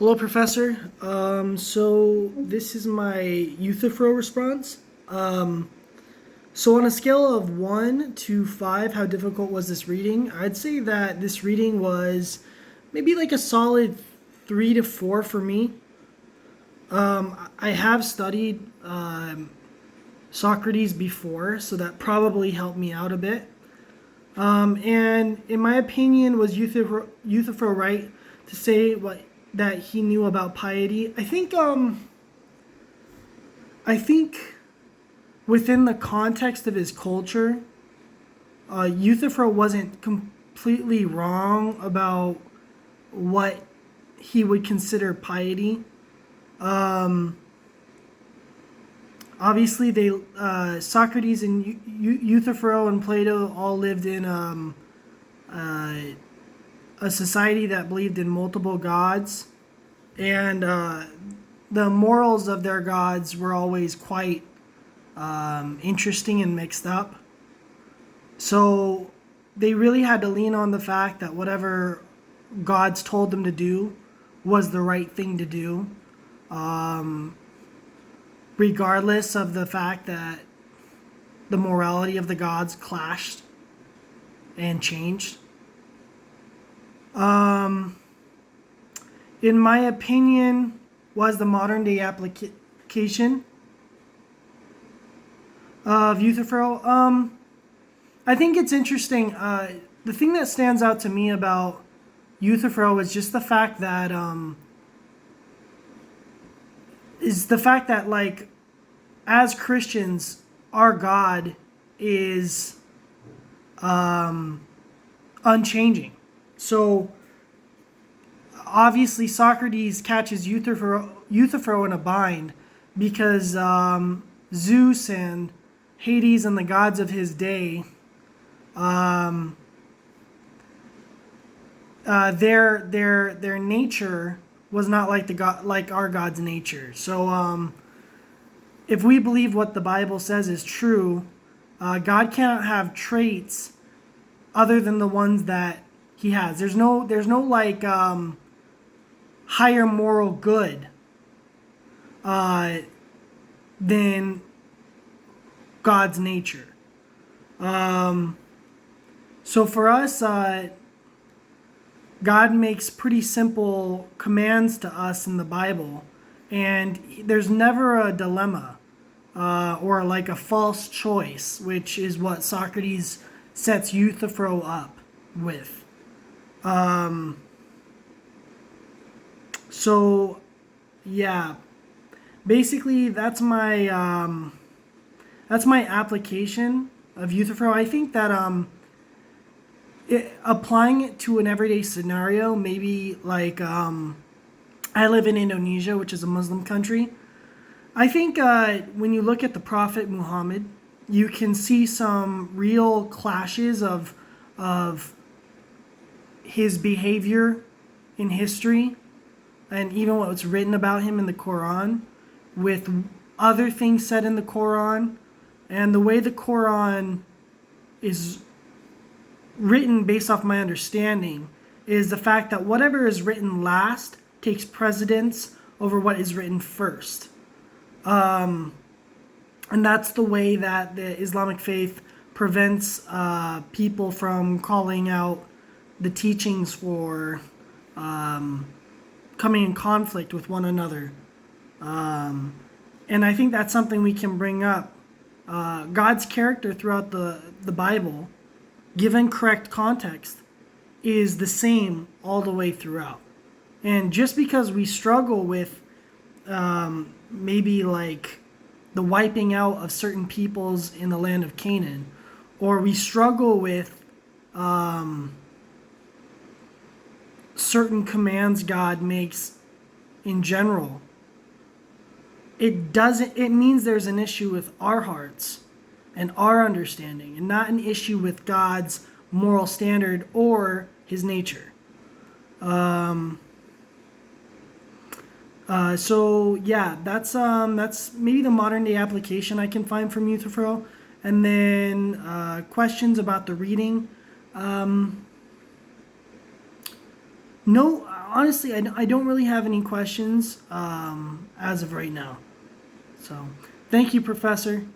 Hello, Professor. So this is my Euthyphro response. So on a scale of 1 to 5, how difficult was this reading? I'd say that this reading was maybe like a solid 3 to 4 for me. I have studied Socrates before, so that probably helped me out a bit. And in my opinion, was Euthyphro right to say that he knew about piety? I think within the context of his culture, Euthyphro wasn't completely wrong about what he would consider piety. Um, Obviously, they Socrates and Euthyphro and Plato all lived in uh, a society that believed in multiple gods, and the morals of their gods were always quite interesting and mixed up. So they really had to lean on the fact that whatever gods told them to do was the right thing to do, regardless of the fact that the morality of the gods clashed and changed. In my opinion, was the modern day application of Euthyphro. I think it's interesting. The thing that stands out to me about Euthyphro is just the fact that like as Christians, our God is unchanging. So obviously Socrates catches Euthyphro in a bind because Zeus and Hades and the gods of his day, their nature was not like like our God's nature. So if we believe what the Bible says is true, God cannot have traits other than the ones that He has. There's no like higher moral good than God's nature. So for us, God makes pretty simple commands to us in the Bible, and there's never a dilemma or like a false choice, which is what Socrates sets Euthyphro up with. So, yeah, basically that's my application of Euthyphro. I think that applying it to an everyday scenario, maybe like I live in Indonesia, which is a Muslim country. I think when you look at the Prophet Muhammad, you can see some real clashes of his behavior in history and even what's written about him in the Quran with other things said in the Quran, and the way the Quran is written based off my understanding is the fact that whatever is written last takes precedence over what is written first. And that's the way that the Islamic faith prevents people from calling out the teachings for coming in conflict with one another. And I think that's something we can bring up. God's character throughout the Bible, given correct context, is the same all the way throughout. And just because we struggle with maybe like the wiping out of certain peoples in the land of Canaan, or we struggle with certain commands God makes in general, it means there's an issue with our hearts and our understanding, and not an issue with God's moral standard or His nature. So yeah, that's maybe the modern day application I can find from Euthyphro. And then questions about the reading. No, honestly, I don't really have any questions as of right now. So, thank you, Professor.